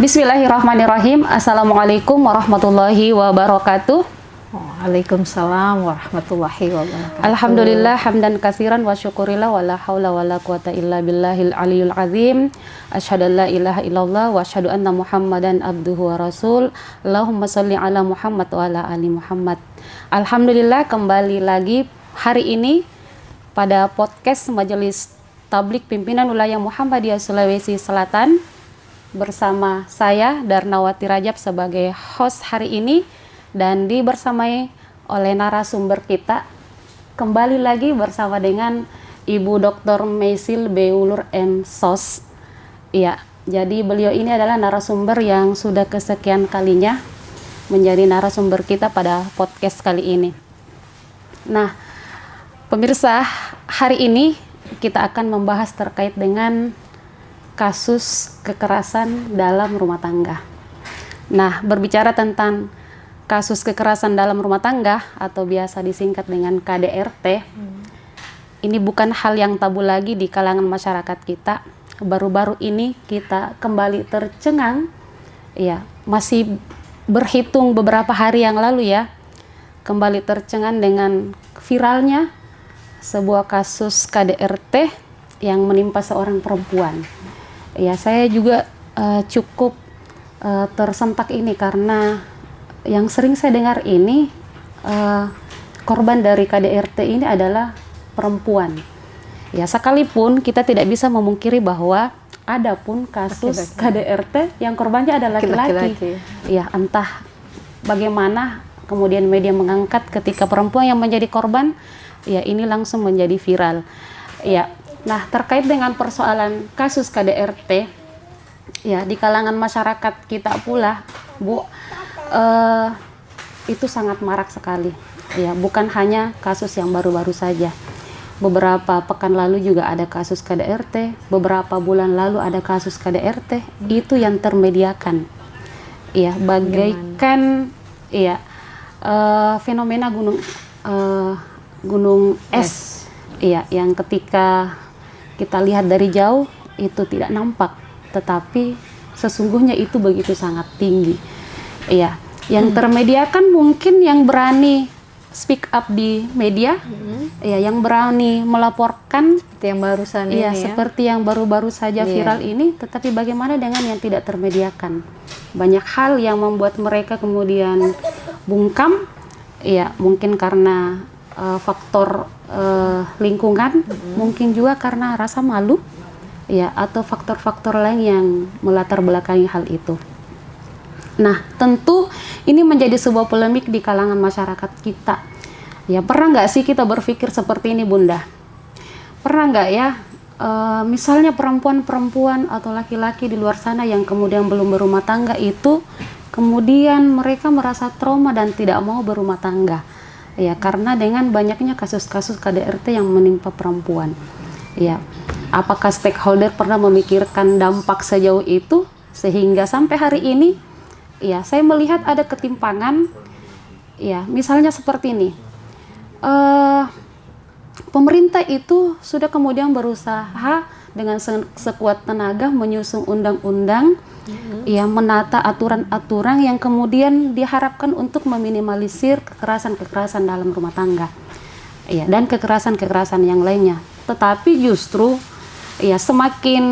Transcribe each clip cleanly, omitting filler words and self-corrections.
Bismillahirrahmanirrahim. Assalamualaikum warahmatullahi wabarakatuh. Waalaikumsalam warahmatullahi wabarakatuh. Alhamdulillah hamdan katsiran wa syukurillah wa la haula wa la quwata illa billahil aliyul azim. Asyhadu an la ilaha illallah wa asyhadu anna Muhammadan abduhu wa rasul. Allahumma shalli ala Muhammad wa ala ali Muhammad. Alhamdulillah kembali lagi hari ini pada podcast Majelis Tablik Pimpinan Wilayah Muhammadiyah Sulawesi Selatan bersama saya Darnawati Rajab sebagai host hari ini dan dibersamai oleh narasumber kita kembali lagi bersama dengan Ibu Dr. Meisil Beulur M. Sos. Iya, jadi beliau ini adalah narasumber yang sudah kesekian kalinya menjadi narasumber kita pada podcast kali ini. Nah, pemirsa, hari ini kita akan membahas terkait dengan kasus kekerasan dalam rumah tangga. Nah, berbicara tentang kasus kekerasan dalam rumah tangga atau biasa disingkat dengan KDRT, ini bukan hal yang tabu lagi di kalangan masyarakat kita. Baru-baru ini kita kembali tercengang, ya, masih berhitung beberapa hari yang lalu ya, kembali tercengang dengan viralnya sebuah kasus KDRT yang menimpa seorang perempuan. Ya, saya juga cukup tersentak ini karena yang sering saya dengar ini korban dari KDRT ini adalah perempuan. Ya, sekalipun kita tidak bisa memungkiri bahwa ada pun kasus KDRT yang korbannya adalah laki-laki. Ya, entah bagaimana kemudian media mengangkat ketika perempuan yang menjadi korban, ya ini langsung menjadi viral. Ya. Nah, terkait dengan persoalan kasus KDRT, ya di kalangan masyarakat kita pula, Bu, itu sangat marak sekali. Ya, bukan hanya kasus yang baru-baru saja. Beberapa pekan lalu juga ada kasus KDRT, beberapa bulan lalu ada kasus KDRT, itu yang termediakan. Ya, bagaikan ya fenomena gunung es, ya yang ketika kita lihat dari jauh itu tidak nampak, tetapi sesungguhnya itu begitu sangat tinggi. Iya, yang termediakan mungkin yang berani speak up di media, ya, yang berani melaporkan yang barusan ya, ini seperti yang baru-baru saja viral ini, tetapi bagaimana dengan yang tidak termediakan? Banyak hal yang membuat mereka kemudian bungkam, ya mungkin karena faktor lingkungan, mungkin juga karena rasa malu, ya, atau faktor-faktor lain yang melatar belakangi hal itu. Nah, tentu ini menjadi sebuah polemik di kalangan masyarakat kita. Ya, pernah nggak sih kita berpikir seperti ini, Bunda? Pernah nggak ya, misalnya perempuan-perempuan atau laki-laki di luar sana yang kemudian belum berumah tangga itu, kemudian mereka merasa trauma dan tidak mau berumah tangga. Ya, karena dengan banyaknya kasus-kasus KDRT yang menimpa perempuan. Ya, apakah stakeholder pernah memikirkan dampak sejauh itu sehingga sampai hari ini, ya, saya melihat ada ketimpangan. Ya, misalnya seperti ini, pemerintah itu sudah kemudian berusaha dengan sekuat tenaga menyusun undang-undang, ya, menata aturan-aturan yang kemudian diharapkan untuk meminimalisir kekerasan-kekerasan dalam rumah tangga, ya, dan kekerasan-kekerasan yang lainnya. Tetapi justru, ya, semakin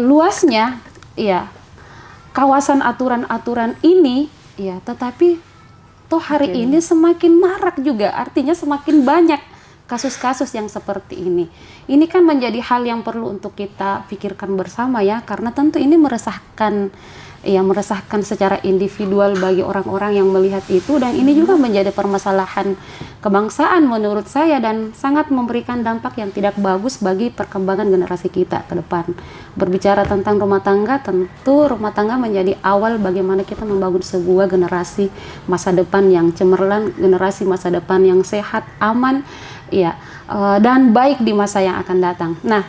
luasnya, ya, kawasan aturan-aturan ini, ya, tetapi toh hari ini semakin marak juga, artinya semakin banyak kasus-kasus yang seperti ini. Ini kan menjadi hal yang perlu untuk kita pikirkan bersama ya, karena tentu ini meresahkan, ya, meresahkan secara individual bagi orang-orang yang melihat itu, dan ini juga menjadi permasalahan kebangsaan menurut saya dan sangat memberikan dampak yang tidak bagus bagi perkembangan generasi kita ke depan. Berbicara tentang rumah tangga, tentu rumah tangga menjadi awal bagaimana kita membangun sebuah generasi masa depan yang cemerlang, generasi masa depan yang sehat, aman, ya, dan baik di masa yang akan datang. Nah,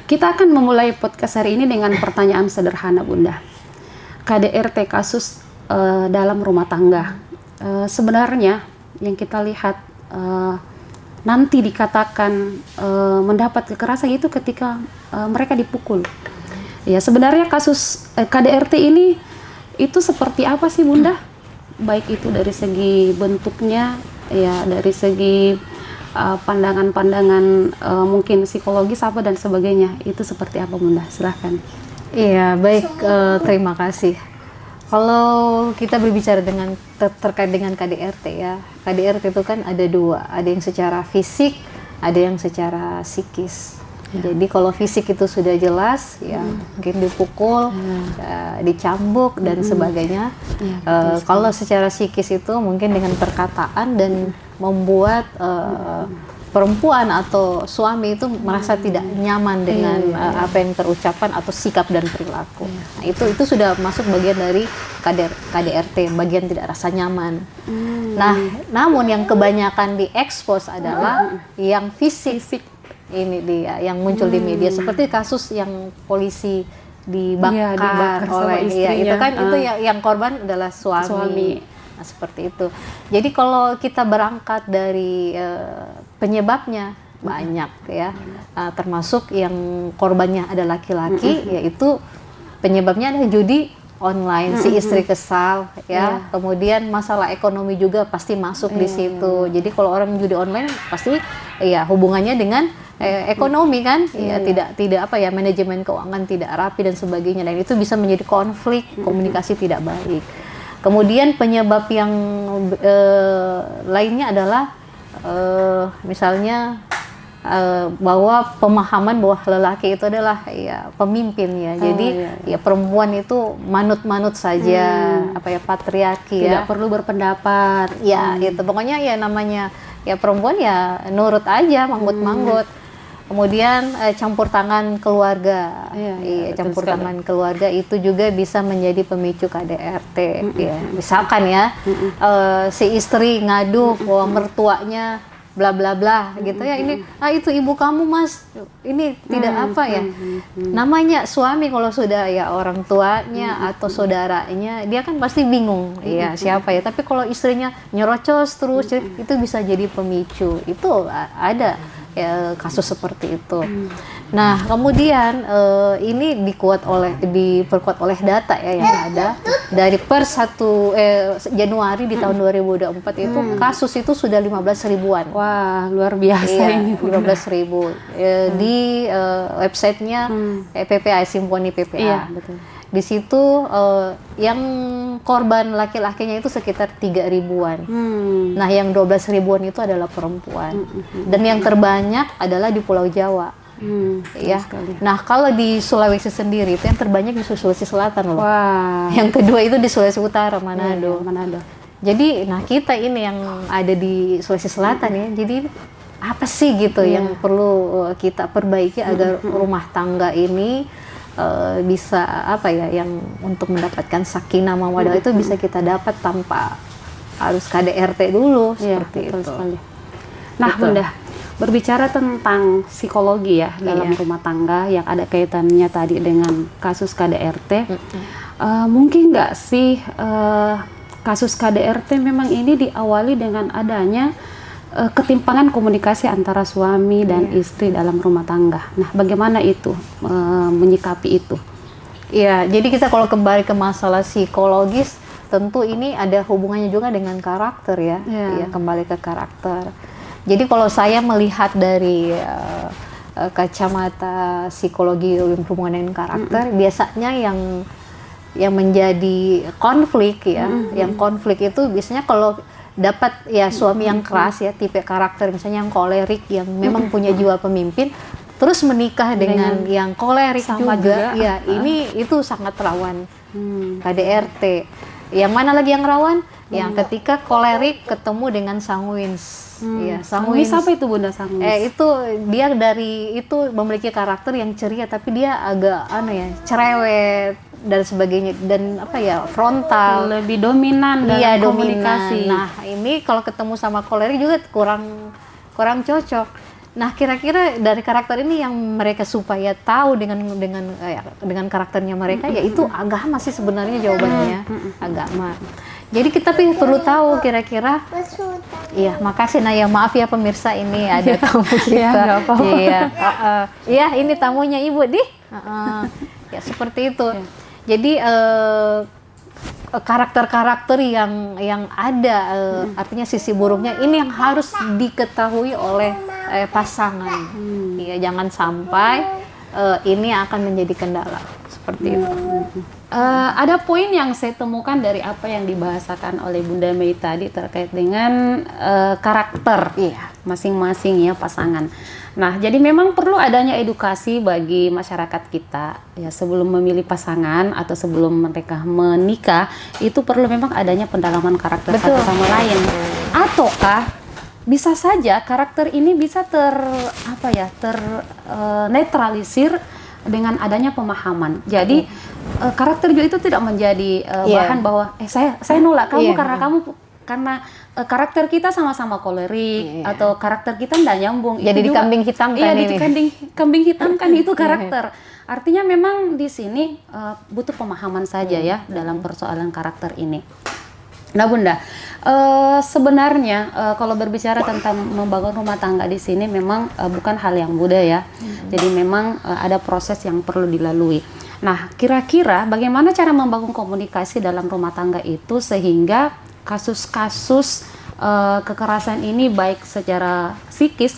kita akan memulai podcast hari ini dengan pertanyaan sederhana, Bunda. KDRT, kasus dalam rumah tangga, sebenarnya yang kita lihat nanti dikatakan mendapat kekerasan itu ketika mereka dipukul. Ya, sebenarnya kasus KDRT ini itu seperti apa sih Bunda? Baik itu dari segi bentuknya, ya dari segi pandangan-pandangan mungkin psikologis apa dan sebagainya. Itu seperti apa Bunda? Silahkan. Iya, baik, terima kasih. Kalau kita berbicara terkait dengan KDRT ya, KDRT itu kan ada dua, ada yang secara fisik, ada yang secara psikis. Jadi kalau fisik itu sudah jelas, ya mungkin dipukul, dicambuk dan sebagainya. Kalau secara psikis itu mungkin dengan perkataan dan membuat perempuan atau suami itu merasa tidak nyaman dengan apa yang terucapkan atau sikap dan perilaku. Nah, itu sudah masuk bagian dari KDRT, bagian tidak rasa nyaman. Nah, namun yang kebanyakan diekspos adalah yang fisik. Ini dia yang muncul di media, seperti kasus yang polisi dibakar oleh itu kan itu yang korban adalah suami. Nah, seperti itu. Jadi kalau kita berangkat dari penyebabnya banyak ya, termasuk yang korbannya ada laki-laki, yaitu penyebabnya adalah judi online, si istri kesal ya. Kemudian masalah ekonomi juga pasti masuk di situ. Jadi kalau orang judi online pasti ya hubungannya dengan ekonomi kan, ya tidak apa ya, manajemen keuangan tidak rapi dan sebagainya, dan itu bisa menjadi konflik, komunikasi tidak baik. Kemudian penyebab yang lainnya adalah misalnya bahwa pemahaman bahwa lelaki itu adalah ya pemimpin ya. Jadi ya perempuan itu manut-manut saja, apa ya, patriarki, tidak perlu berpendapat. Ya, itu pokoknya ya namanya ya perempuan ya nurut aja, manggut-manggut. Kemudian campur tangan keluarga, campur tangan keluarga itu juga bisa menjadi pemicu KDRT. Ya, misalkan ya si istri ngadu bahwa mertuanya bla bla bla gitu ya, ini itu ibu kamu mas, ini tidak apa ya, namanya suami kalau sudah ya orang tuanya atau saudaranya dia kan pasti bingung ya siapa ya, tapi kalau istrinya nyerocos terus itu bisa jadi pemicu. Itu ada ya, kasus seperti itu. Nah, kemudian ini diperkuat oleh data ya yang ada dari per 1 Januari di tahun 2024 itu kasus itu sudah 15 ribuan. Wah, luar biasa ini. 15 ribu di websitenya PPA, Simponi PPA. Iya, betul. Di situ yang korban laki-lakinya itu sekitar 3 ribuan. Nah, yang 12 ribuan itu adalah perempuan. Dan yang terbanyak adalah di Pulau Jawa. Ya. Nah, kalau di Sulawesi sendiri itu yang terbanyak di Sulawesi Selatan loh. Wah. Yang kedua itu di Sulawesi Utara, Manado. Manado. Jadi, nah kita ini yang ada di Sulawesi Selatan ya. Jadi apa sih gitu yang perlu kita perbaiki agar rumah tangga ini bisa apa ya, yang untuk mendapatkan sakinah mawaddah itu bisa kita dapat tanpa harus KDRT dulu, seperti itu. Sekali. Nah, Bunda, berbicara tentang psikologi ya dalam rumah tangga yang ada kaitannya tadi dengan kasus KDRT, mungkin nggak sih kasus KDRT memang ini diawali dengan adanya ketimpangan komunikasi antara suami dan istri dalam rumah tangga. Nah, bagaimana itu menyikapi itu? Ya, jadi kita kalau kembali ke masalah psikologis, tentu ini ada hubungannya juga dengan karakter ya. Ya, kembali ke karakter. Jadi kalau saya melihat dari kacamata psikologi hubungan dengan karakter, biasanya yang menjadi konflik ya, yang konflik itu biasanya kalau dapat ya suami yang keras ya, tipe karakter misalnya yang kolerik, yang memang punya jiwa pemimpin, terus menikah dengan yang kolerik juga, ya ini itu sangat rawan KDRT. Yang mana lagi yang rawan? Yang ketika kolerik ketemu dengan sanguins. Ya, sanguins apa itu Bunda, sanguins? Itu dia itu memiliki karakter yang ceria, tapi dia agak cerewet dan sebagainya, dan apa ya, frontal, lebih dominan dalam komunikasi. Nah, ini kalau ketemu sama kolerik juga kurang cocok. Nah, kira-kira dari karakter ini yang mereka supaya tahu dengan karakternya mereka, yaitu agama sih sebenarnya jawabannya, agama. Jadi kita perlu tahu kira-kira. Iya, makasih Naya, maaf ya pemirsa, ini ada tamu kita. Iya, ini tamunya Ibu di. ya seperti itu. Ya. Jadi karakter-karakter yang ada artinya sisi buruknya ini yang harus diketahui oleh pasangan. Ya, jangan sampai ini akan menjadi kendala seperti itu. Ada poin yang saya temukan dari apa yang dibahasakan oleh Bunda Mei tadi terkait dengan karakter masing-masing ya pasangan. Nah, jadi memang perlu adanya edukasi bagi masyarakat kita ya sebelum memilih pasangan atau sebelum mereka menikah, itu perlu memang adanya pendalaman karakter satu sama lain. Ataukah bisa saja karakter ini bisa netralisir dengan adanya pemahaman. Jadi karakter juga itu tidak menjadi bahan bahwa saya nolak kamu karena karakter kita sama-sama kolerik atau karakter kita tidak nyambung. Jadi itu dikambing hitamkan ini. Kambing hitamkan itu karakter. Artinya memang di sini butuh pemahaman saja ya dalam persoalan karakter ini. Nah Bunda, sebenarnya kalau berbicara tentang membangun rumah tangga di sini memang bukan hal yang mudah ya. Jadi memang ada proses yang perlu dilalui. Nah, kira-kira bagaimana cara membangun komunikasi dalam rumah tangga itu sehingga kasus-kasus kekerasan ini baik secara psikis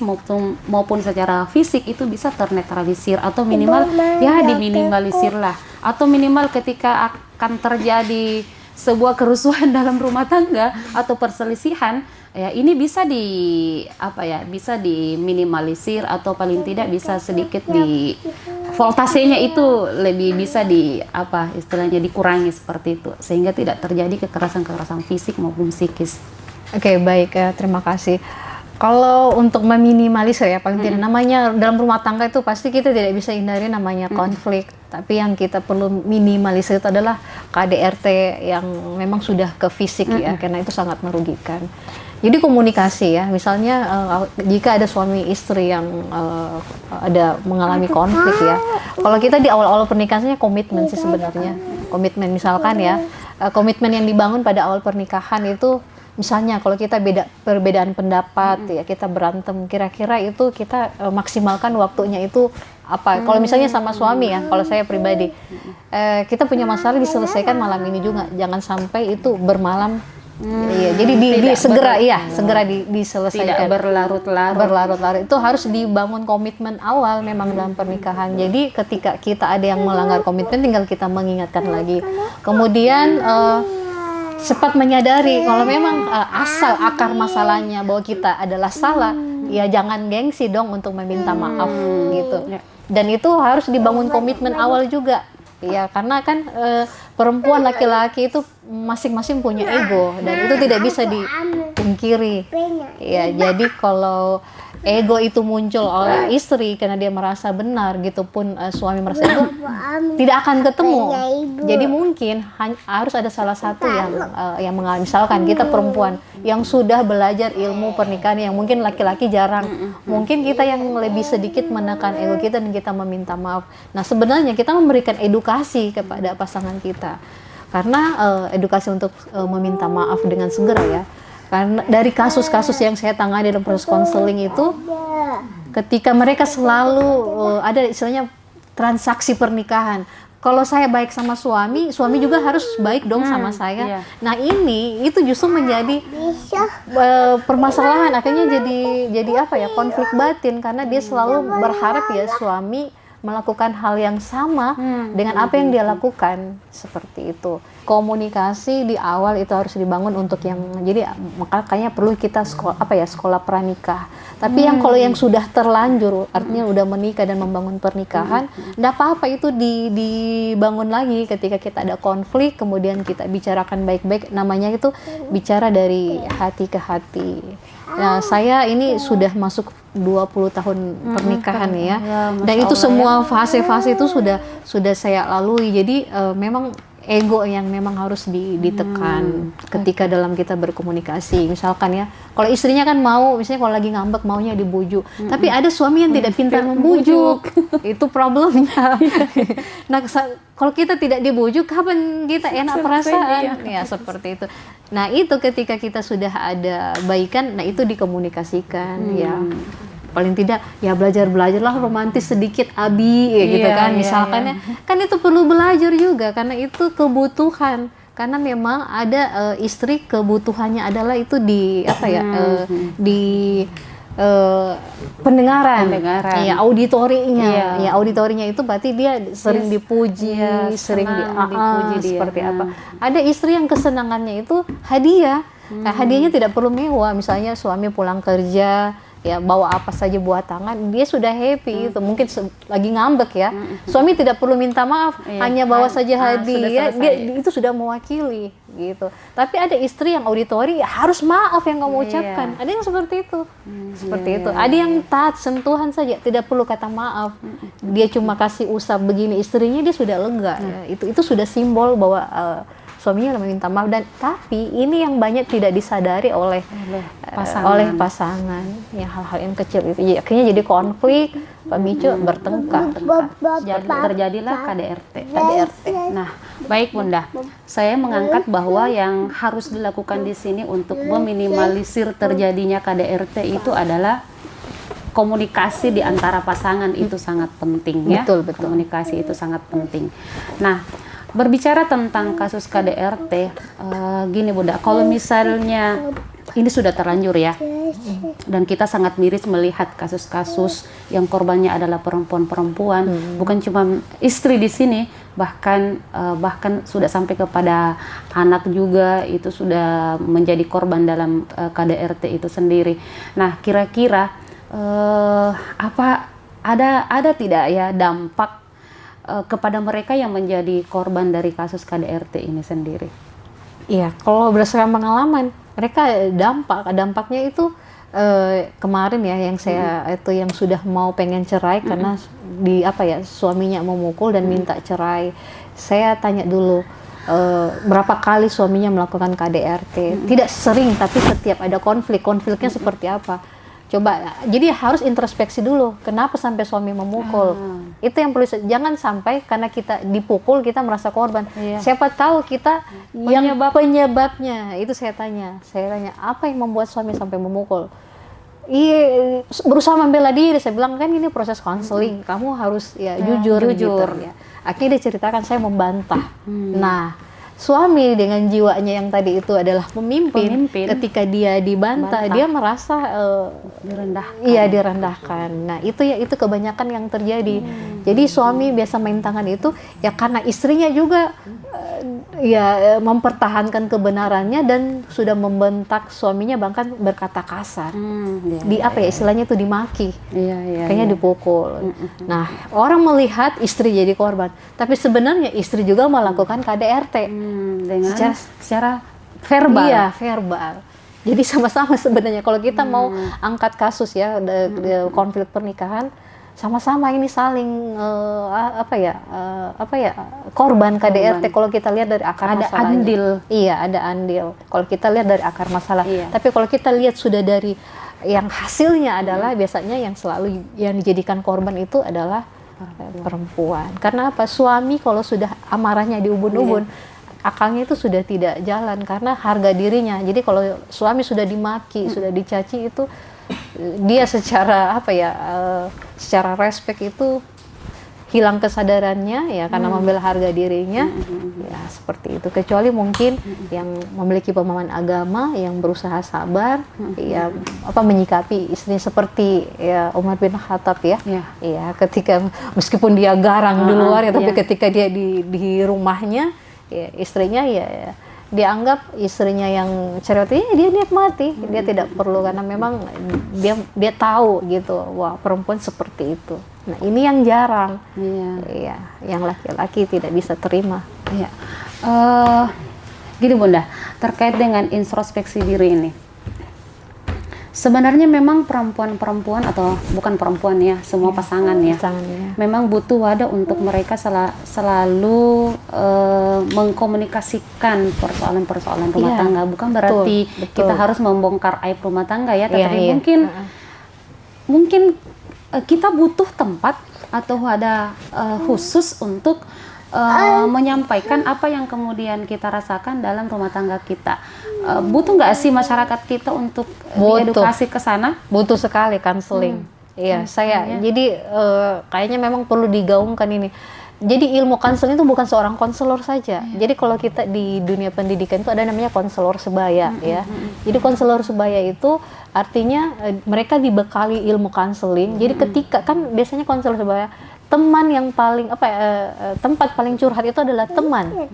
maupun secara fisik itu bisa ternetralisir atau minimal ya diminimalisir lah, atau minimal ketika akan terjadi sebuah kerusuhan dalam rumah tangga atau perselisihan ya ini bisa bisa diminimalisir atau paling tidak bisa sedikit di voltasenya itu lebih bisa istilahnya dikurangi seperti itu sehingga tidak terjadi kekerasan fisik maupun psikis. Oke, baik, terima kasih. Kalau untuk meminimalisir ya paling tidak namanya dalam rumah tangga itu pasti kita tidak bisa hindari namanya konflik. Tapi yang kita perlu minimalisir itu adalah KDRT yang memang sudah ke fisik ya, karena itu sangat merugikan. Jadi komunikasi ya, misalnya jika ada suami istri yang ada mengalami konflik ya, kalau kita di awal-awal pernikahannya komitmen sih sebenarnya, komitmen misalkan ya, komitmen yang dibangun pada awal pernikahan itu, misalnya kalau kita perbedaan pendapat ya, kita berantem, kira-kira itu kita maksimalkan waktunya itu apa? Kalau misalnya sama suami ya, kalau saya pribadi, kita punya masalah diselesaikan malam ini juga, jangan sampai itu bermalam. Iya, jadi segera diselesaikan. Tidak berlarut-larut. Itu harus dibangun komitmen awal memang dalam pernikahan. Jadi ketika kita ada yang melanggar komitmen, tinggal kita mengingatkan lagi. Kemudian cepat menyadari kalau memang asal akar masalahnya bahwa kita adalah salah, ya jangan gengsi dong untuk meminta maaf gitu. Dan itu harus dibangun komitmen awal juga. Ya, karena kan perempuan laki-laki itu masing-masing punya ego dan itu tidak bisa dipungkiri. Ya, jadi kalau ego itu muncul oleh istri karena dia merasa benar, gitu pun suami merasa ego, tidak akan ketemu. Jadi mungkin harus ada salah satu yang mengalami, misalkan kita perempuan yang sudah belajar ilmu pernikahan yang mungkin laki-laki jarang, mungkin kita yang lebih sedikit menekan ego kita dan kita meminta maaf. Nah, sebenarnya kita memberikan edukasi kepada pasangan kita, karena edukasi untuk meminta maaf dengan segera ya. Karena dari kasus-kasus yang saya tangani dalam proses konseling itu, ketika mereka selalu ada istilahnya transaksi pernikahan. Kalau saya baik sama suami juga harus baik dong sama saya. Iya. Nah itu justru menjadi permasalahan, akhirnya jadi konflik batin karena dia selalu berharap ya suami melakukan hal yang sama dengan apa yang dia lakukan, seperti itu. Komunikasi di awal itu harus dibangun untuk yang, jadi makanya perlu kita sekolah pranikah. Tapi kalau yang sudah terlanjur, artinya udah menikah dan membangun pernikahan, enggak apa-apa itu dibangun lagi ketika kita ada konflik, kemudian kita bicarakan baik-baik, namanya itu bicara dari hati ke hati. Nah, saya ini sudah masuk 20 tahun pernikahan ya. Dan itu semua fase-fase itu sudah saya lalui. Jadi memang ego yang memang harus ditekan ketika dalam kita berkomunikasi. Misalkan ya, kalau istrinya kan mau, misalnya kalau lagi ngambek maunya dibujuk. Tapi ada suami yang tidak pintar membujuk. Itu problemnya. Nah, kalau kita tidak dibujuk, kapan kita enak perasaan? Ya, seperti itu. Nah, itu ketika kita sudah ada baikan, nah itu dikomunikasikan ya. paling tidak ya belajarlah romantis sedikit abi ya gitu kan misalkan ya. Kan itu perlu belajar juga karena itu kebutuhan. Karena memang ada istri kebutuhannya adalah itu di apa ya di pendengaran. Ya auditorinya. Ya auditorinya itu berarti dia sering dipuji, sering dipuji seperti apa. Ada istri yang kesenangannya itu hadiah. Nah, hadiahnya tidak perlu mewah, misalnya suami pulang kerja ya bawa apa saja buat tangan, dia sudah happy itu. Mungkin lagi ngambek ya, suami tidak perlu minta maaf, hanya bawa saja hadiah, dia itu sudah mewakili gitu. Tapi ada istri yang auditori ya harus maaf yang kamu ucapkan, ada yang seperti itu. Seperti itu. Ada yang taat sentuhan saja, tidak perlu kata maaf, dia cuma kasih usap begini, istrinya dia sudah lega ya. Itu sudah simbol bahwa suaminya meminta maaf. Dan tapi ini yang banyak tidak disadari oleh pasangan ya, hal-hal yang kecil itu akhirnya jadi konflik, pemicu bertengkar. Terjadilah KDRT. Nah, baik Bunda, saya mengangkat bahwa yang harus dilakukan di sini untuk meminimalisir terjadinya KDRT itu adalah komunikasi di antara pasangan. Itu sangat penting ya. Betul. Komunikasi itu sangat penting. Nah, berbicara tentang kasus KDRT, gini Bunda, kalau misalnya ini sudah terlanjur ya, dan kita sangat miris melihat kasus-kasus yang korbannya adalah perempuan-perempuan, bukan cuma istri di sini, bahkan sudah sampai kepada anak juga, itu sudah menjadi korban dalam KDRT itu sendiri. Nah, kira-kira ada tidak ya dampak kepada mereka yang menjadi korban dari kasus KDRT ini sendiri? Iya, kalau berdasarkan pengalaman, mereka dampaknya itu kemarin ya yang saya itu yang sudah mau pengen cerai karena suaminya memukul dan minta cerai. Saya tanya dulu berapa kali suaminya melakukan KDRT. Tidak sering, tapi setiap ada konfliknya seperti apa. Coba, jadi harus introspeksi dulu, kenapa sampai suami memukul. Itu yang perlu, jangan sampai karena kita dipukul kita merasa korban. Siapa tahu kita yang penyebabnya. Itu saya tanya apa yang membuat suami sampai memukul. Berusaha membela diri. Saya bilang kan ini proses konseling, kamu harus jujur. Gitu, ya. Akhirnya dia ceritakan, saya membantah. Nah, suami dengan jiwanya yang tadi itu adalah pemimpin. Ketika dia dibantah, dia merasa direndahkan. Nah, itu kebanyakan yang terjadi. Jadi suami biasa main tangan itu ya karena istrinya juga mempertahankan kebenarannya dan sudah membentak suaminya, bahkan berkata kasar. Istilahnya itu dimaki. Kayaknya dipukul. Nah, orang melihat istri jadi korban, tapi sebenarnya istri juga melakukan KDRT. Dengan secara verbal. Iya, verbal. Jadi sama-sama sebenarnya kalau kita mau angkat kasus ya konflik pernikahan, sama-sama ini saling korban KDRT. Kalau kita lihat dari akar masalahnya. Ada andil. Iya, ada andil. Kalau kita lihat dari akar masalah. Tapi kalau kita lihat sudah dari yang hasilnya adalah biasanya yang selalu yang dijadikan korban itu adalah perempuan. Karena apa? Suami kalau sudah amarahnya di ubun-ubun, akalnya itu sudah tidak jalan karena harga dirinya. Jadi kalau suami sudah dimaki, sudah dicaci, itu dia secara secara respect itu hilang kesadarannya ya karena membela harga dirinya. Ya seperti itu. Kecuali mungkin yang memiliki pemahaman agama yang berusaha sabar menyikapi istrinya seperti Umar bin Khattab ya. Ketika meskipun dia garang di luar tapi ketika dia di rumahnya istrinya dianggap istrinya yang cerewet, dia nikmati, dia tidak perlu karena memang dia tahu gitu, wah perempuan seperti itu. Nah ini yang jarang, yang laki-laki tidak bisa terima. Gini Bunda, terkait dengan introspeksi diri ini. Sebenarnya memang perempuan-perempuan atau bukan perempuan ya, semua pasangan ya, memang butuh wadah untuk mereka selalu mengkomunikasikan persoalan-persoalan rumah tangga. Bukan berarti kita harus membongkar aib rumah tangga ya, tetapi mungkin kita butuh tempat atau wadah khusus untuk menyampaikan apa yang kemudian kita rasakan dalam rumah tangga kita. Butuh nggak sih masyarakat kita untuk diedukasi ke sana? Butuh sekali konseling. Iya, jadi kayaknya memang perlu digaungkan ini. Jadi ilmu konseling itu bukan seorang konselor saja. Jadi kalau kita di dunia pendidikan itu ada namanya konselor sebaya ya. Jadi konselor sebaya itu artinya mereka dibekali ilmu konseling. Jadi ketika kan biasanya konselor sebaya teman yang paling tempat paling curhat itu adalah teman.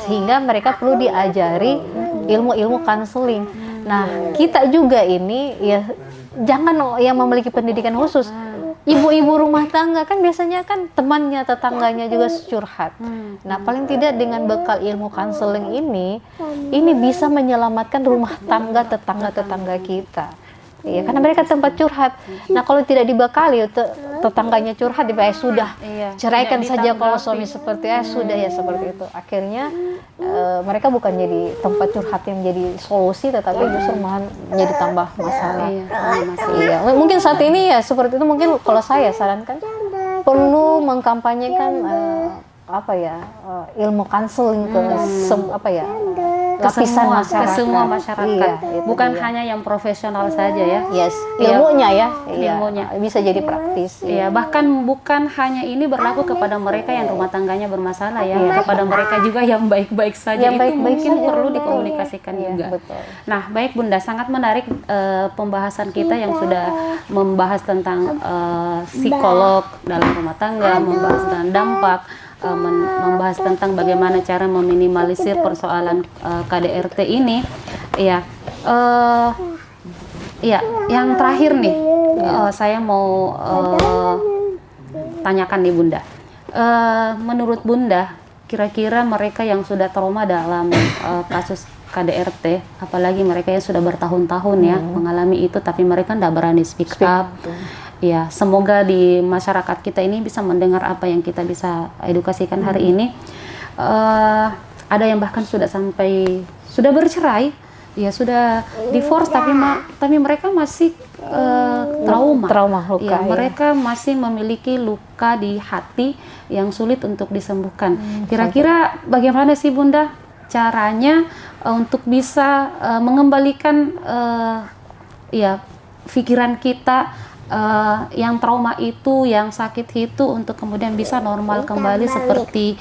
Sehingga mereka perlu diajari ilmu-ilmu konseling. Nah, kita juga ini ya jangan yang memiliki pendidikan khusus. Ibu-ibu rumah tangga kan biasanya kan temannya, tetangganya juga curhat. Nah, paling tidak dengan bekal ilmu konseling ini bisa menyelamatkan rumah tangga tetangga-tetangga kita. Iya, karena mereka tempat curhat. Nah, kalau tidak dibekali tetangganya curhat, sudah ceraikan saja kalau suami seperti sudah ya seperti itu. Akhirnya mereka bukan jadi tempat curhat yang jadi solusi, tetapi justru malah menjadi tambah masalah. Iya, mungkin saat ini ya seperti itu. Mungkin kalau saya sarankan perlu mengkampanyekan ilmu konseling ke lapisan masyarakat, ke semua masyarakat, bukan hanya yang profesional saja ya. Ilmunya ilmunya bisa jadi praktis. Iya, bahkan bukan hanya ini berlaku kepada mereka yang rumah tangganya bermasalah ya, kepada mereka juga yang baik-baik saja itu mungkin perlu dikomunikasikan juga. Betul. Nah, baik Bunda, sangat menarik pembahasan kita yang sudah membahas tentang psikolog dalam rumah tangga, membahas tentang dampak, membahas tentang bagaimana cara meminimalisir persoalan KDRT ini. Ya, yang terakhir nih, saya mau tanyakan nih Bunda. Menurut Bunda, kira-kira mereka yang sudah trauma dalam kasus KDRT, apalagi mereka yang sudah bertahun-tahun ya mengalami itu, tapi mereka tidak berani speak up. Ya, semoga di masyarakat kita ini bisa mendengar apa yang kita bisa edukasikan hari ini. Ada yang bahkan sudah bercerai, ya sudah divorce, tapi mereka masih trauma luka. Ya, mereka masih memiliki luka di hati yang sulit untuk disembuhkan. Kira-kira bagaimana sih Bunda caranya untuk bisa mengembalikan pikiran kita yang trauma itu, yang sakit itu, untuk kemudian bisa normal kembali seperti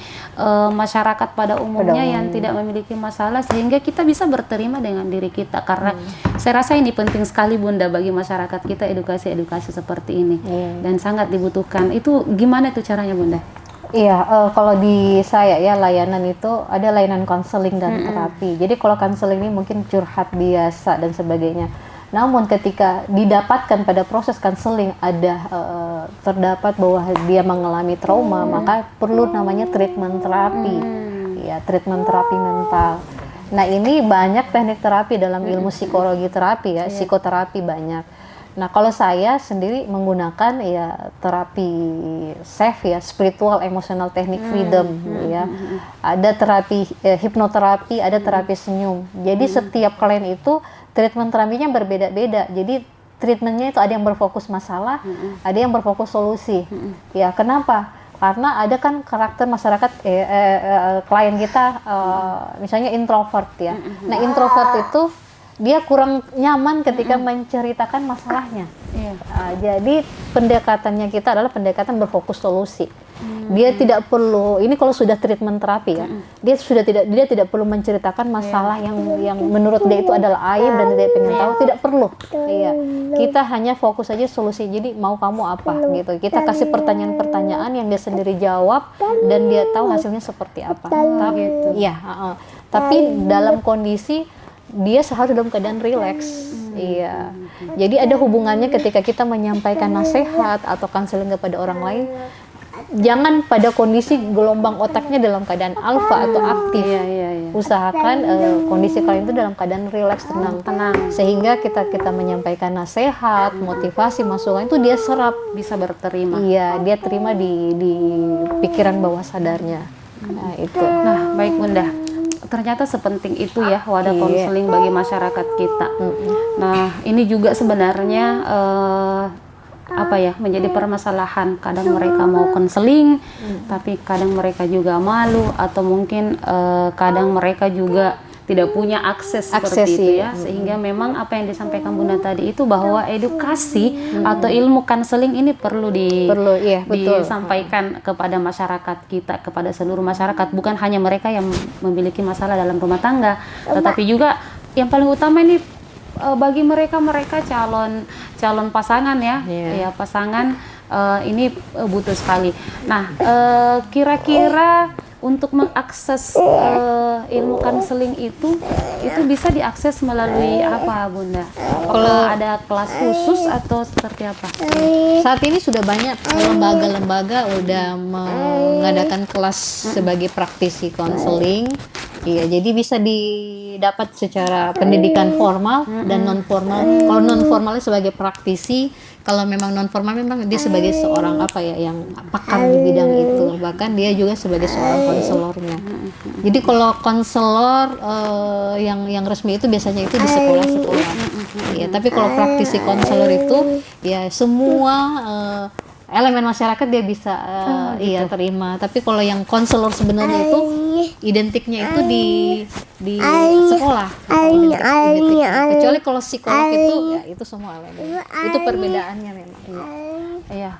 masyarakat pada umumnya yang tidak memiliki masalah, sehingga kita bisa berterima dengan diri kita. Karena saya rasa ini penting sekali Bunda bagi masyarakat kita, edukasi seperti ini dan sangat dibutuhkan. Itu gimana itu caranya Bunda? Iya, kalau di saya ya layanan itu ada layanan konseling dan terapi. Jadi kalau konseling ini mungkin curhat biasa dan sebagainya. Namun ketika didapatkan pada proses konseling ada terdapat bahwa dia mengalami trauma, maka perlu namanya treatment terapi. Ya, treatment terapi mental. Nah, ini banyak teknik terapi dalam ilmu psikologi terapi ya, psikoterapi banyak. Nah, kalau saya sendiri menggunakan ya terapi SEF ya, spiritual emotional technique freedom ya. Ada terapi hipnoterapi, ada terapi senyum. Jadi setiap klien itu treatment terapinya berbeda-beda. Jadi treatmentnya itu ada yang berfokus masalah, ada yang berfokus solusi. Ya, kenapa? Karena ada kan karakter masyarakat klien kita misalnya introvert ya. Nah, introvert itu dia kurang nyaman ketika menceritakan masalahnya. Jadi pendekatannya kita adalah pendekatan berfokus solusi. Dia tidak perlu, ini kalau sudah treatment terapi ya, dia tidak perlu menceritakan masalah yang menurut dia itu adalah aib dan dia pengen tahu, tidak perlu. Iya, kita hanya fokus aja solusi. Jadi mau kamu apa gitu. Kita kasih pertanyaan-pertanyaan yang dia sendiri jawab dan dia tahu hasilnya seperti apa. Tapi dalam kondisi dia seharusnya dalam keadaan rileks. Iya. Jadi ada hubungannya ketika kita menyampaikan nasihat atau konseling kepada orang lain. Jangan pada kondisi gelombang otaknya dalam keadaan alfa atau aktif. Usahakan kondisi kalian itu dalam keadaan rileks, tenang. Sehingga kita menyampaikan nasihat, motivasi, masukan itu dia serap, bisa berterima. Iya, dia terima di pikiran bawah sadarnya. Nah, itu. Nah, baik Bunda. Ternyata sepenting itu ya wadah konseling bagi masyarakat kita. Nah, ini juga sebenarnya menjadi permasalahan. Kadang mereka mau konseling, tapi kadang mereka juga malu, atau mungkin kadang mereka juga tidak punya akses seperti itu ya. Sehingga memang apa yang disampaikan Bunda tadi itu bahwa edukasi atau ilmu konseling ini perlu disampaikan kepada masyarakat kita, kepada seluruh masyarakat, bukan hanya mereka yang memiliki masalah dalam rumah tangga, tetapi juga yang paling utama ini bagi mereka calon pasangan ya, ya pasangan ini butuh sekali. Nah, kira-kira untuk mengakses ilmu konseling itu bisa diakses melalui apa, Bunda? Kalau ada kelas khusus atau seperti apa? Saat ini sudah banyak lembaga-lembaga udah mengadakan kelas sebagai praktisi konseling. Iya, jadi bisa didapat secara pendidikan formal dan non formal. Kalau non formalnya sebagai praktisi, kalau memang non formal memang dia sebagai seorang yang pakar di bidang itu. Bahkan dia juga sebagai seorang konselornya. Jadi kalau konselor yang resmi itu biasanya itu di sekolah-sekolah. Ya, tapi kalau praktisi konselor itu ya semua elemen masyarakat dia bisa terima. Tapi kalau yang konselor sebenarnya itu identiknya itu di sekolah. Kecuali kalau psikolog itu ya itu semua elemen. Itu perbedaannya memang. Iya.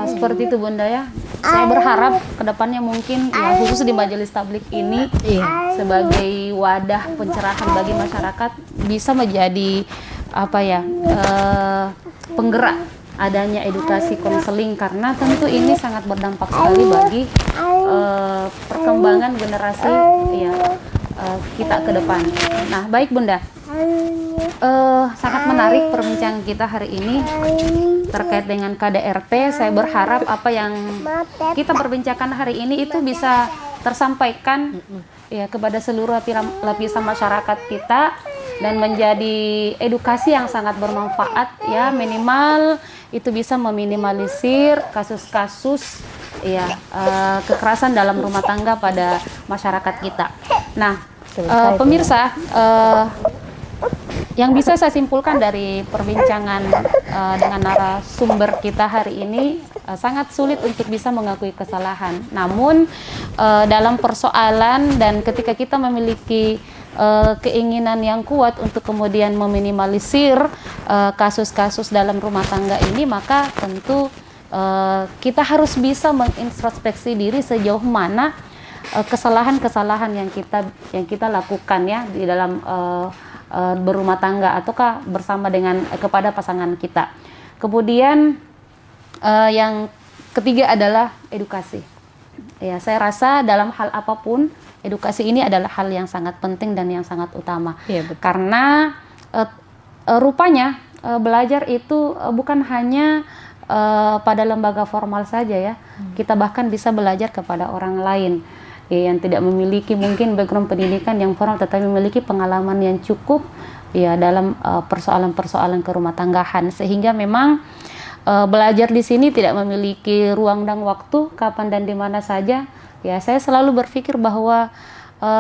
Seperti itu, Bunda ya. Saya berharap kedepannya mungkin ya khusus di majelis tablik ini sebagai wadah pencerahan bagi masyarakat bisa menjadi penggerak adanya edukasi konseling, karena tentu ini sangat berdampak sekali bagi perkembangan generasi kita ke depan. Nah, baik Bunda, sangat menarik perbincangan kita hari ini terkait dengan KDRT. Saya berharap apa yang kita perbincangkan hari ini itu bisa tersampaikan ya kepada seluruh lapisan masyarakat kita dan menjadi edukasi yang sangat bermanfaat ya, minimal itu bisa meminimalisir kasus-kasus kekerasan dalam rumah tangga pada masyarakat kita. Nah, pemirsa, yang bisa saya simpulkan dari perbincangan dengan narasumber kita hari ini, sangat sulit untuk bisa mengakui kesalahan. Namun dalam persoalan dan ketika kita memiliki keinginan yang kuat untuk kemudian meminimalisir kasus-kasus dalam rumah tangga ini, maka tentu kita harus bisa mengintrospeksi diri sejauh mana kesalahan-kesalahan yang kita lakukan ya di dalam berumah tangga ataukah bersama dengan kepada pasangan kita. Kemudian yang ketiga adalah edukasi. Ya, saya rasa dalam hal apapun edukasi ini adalah hal yang sangat penting dan yang sangat utama. Ya, betul. Karena rupanya belajar itu bukan hanya pada lembaga formal saja ya. Kita bahkan bisa belajar kepada orang lain yang tidak memiliki mungkin background pendidikan yang formal, tetapi memiliki pengalaman yang cukup ya dalam persoalan-persoalan kerumah tanggahan, sehingga memang belajar di sini tidak memiliki ruang dan waktu, kapan dan di mana saja. Ya, saya selalu berpikir bahwa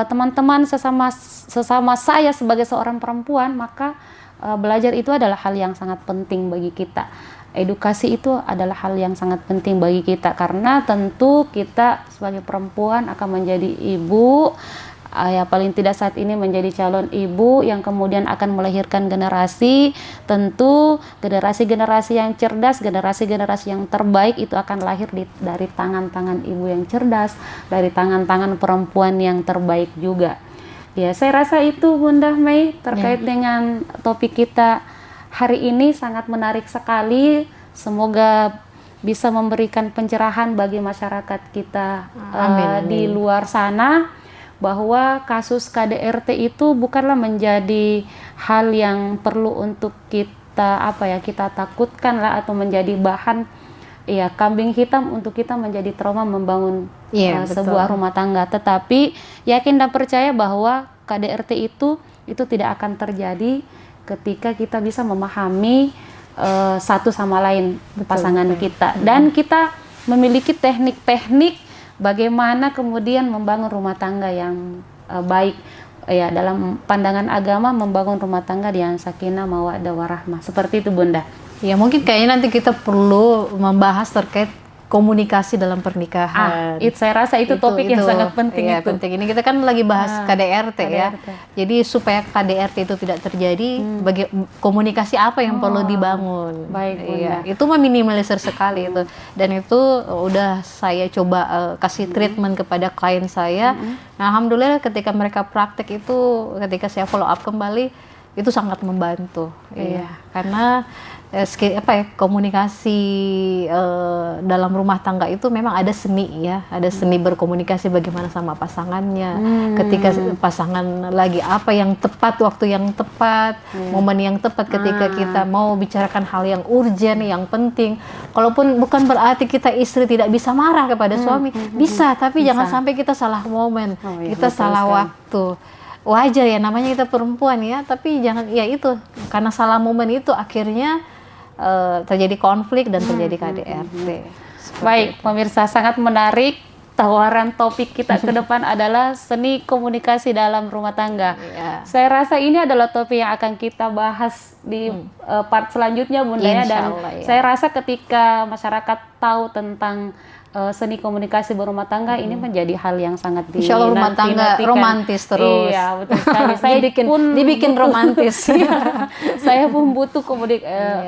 teman-teman sesama saya sebagai seorang perempuan, maka belajar itu adalah hal yang sangat penting bagi kita. Edukasi itu adalah hal yang sangat penting bagi kita, karena tentu kita sebagai perempuan akan menjadi ibu, ya paling tidak saat ini menjadi calon ibu yang kemudian akan melahirkan generasi. Tentu generasi-generasi yang cerdas, generasi-generasi yang terbaik itu akan lahir dari tangan-tangan ibu yang cerdas, dari tangan-tangan perempuan yang terbaik juga. Ya, saya rasa itu Bunda Mei terkait dengan topik kita hari ini sangat menarik sekali. Semoga bisa memberikan pencerahan bagi masyarakat kita di luar sana, bahwa kasus KDRT itu bukanlah menjadi hal yang perlu untuk kita kita takutkan lah, atau menjadi bahan kambing hitam untuk kita menjadi trauma membangun sebuah rumah tangga. Tetapi yakin dan percaya bahwa KDRT itu tidak akan terjadi ketika kita bisa memahami satu sama lain pasangan kita, dan kita memiliki teknik-teknik bagaimana kemudian membangun rumah tangga yang baik ya, dalam pandangan agama membangun rumah tangga yang sakinah mawaddah warahmah. Seperti itu Bunda. Ya, mungkin kayaknya nanti kita perlu membahas terkait komunikasi dalam pernikahan. Saya rasa itu topik yang sangat penting. Iya, penting. Ini kita kan lagi bahas KDRT ya. KDRT. Jadi supaya KDRT itu tidak terjadi, bagi komunikasi apa yang perlu dibangun. Baik, Bunda. Iya, itu meminimalisir sekali itu. Dan itu udah saya coba kasih treatment kepada klien saya. Nah, alhamdulillah ketika mereka praktek itu, ketika saya follow up kembali, itu sangat membantu. Iya, karena komunikasi dalam rumah tangga itu memang ada seni ya, ada seni berkomunikasi bagaimana sama pasangannya, ketika pasangan lagi apa yang tepat, waktu yang tepat, momen yang tepat ketika kita mau bicarakan hal yang urgent, yang penting. Kalaupun bukan berarti kita istri tidak bisa marah kepada suami, bisa, tapi jangan sampai kita salah momen, kita salah waktu. Wajar ya, namanya kita perempuan ya, tapi jangan, ya itu, karena salah momen itu akhirnya terjadi konflik dan terjadi KDRT. Baik, pemirsa, sangat menarik. Tawaran topik kita ke depan adalah seni komunikasi dalam rumah tangga. Saya rasa ini adalah topik yang akan kita bahas di part selanjutnya, Bunda ya. Dan saya rasa ketika masyarakat tahu tentang seni komunikasi berumah tangga, ini menjadi hal yang sangat Insya Allah rumah tangga romantis terus. Iya, betul sekali. Saya dibikin romantis. Saya pun butuh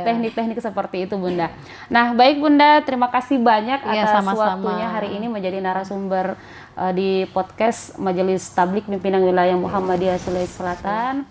teknik-teknik seperti itu, Bunda. Nah, baik Bunda, terima kasih banyak atas waktunya hari ini menjadi narasumber di podcast Majelis Tablik Pimpinan Wilayah Muhammadiyah Sulawesi Selatan.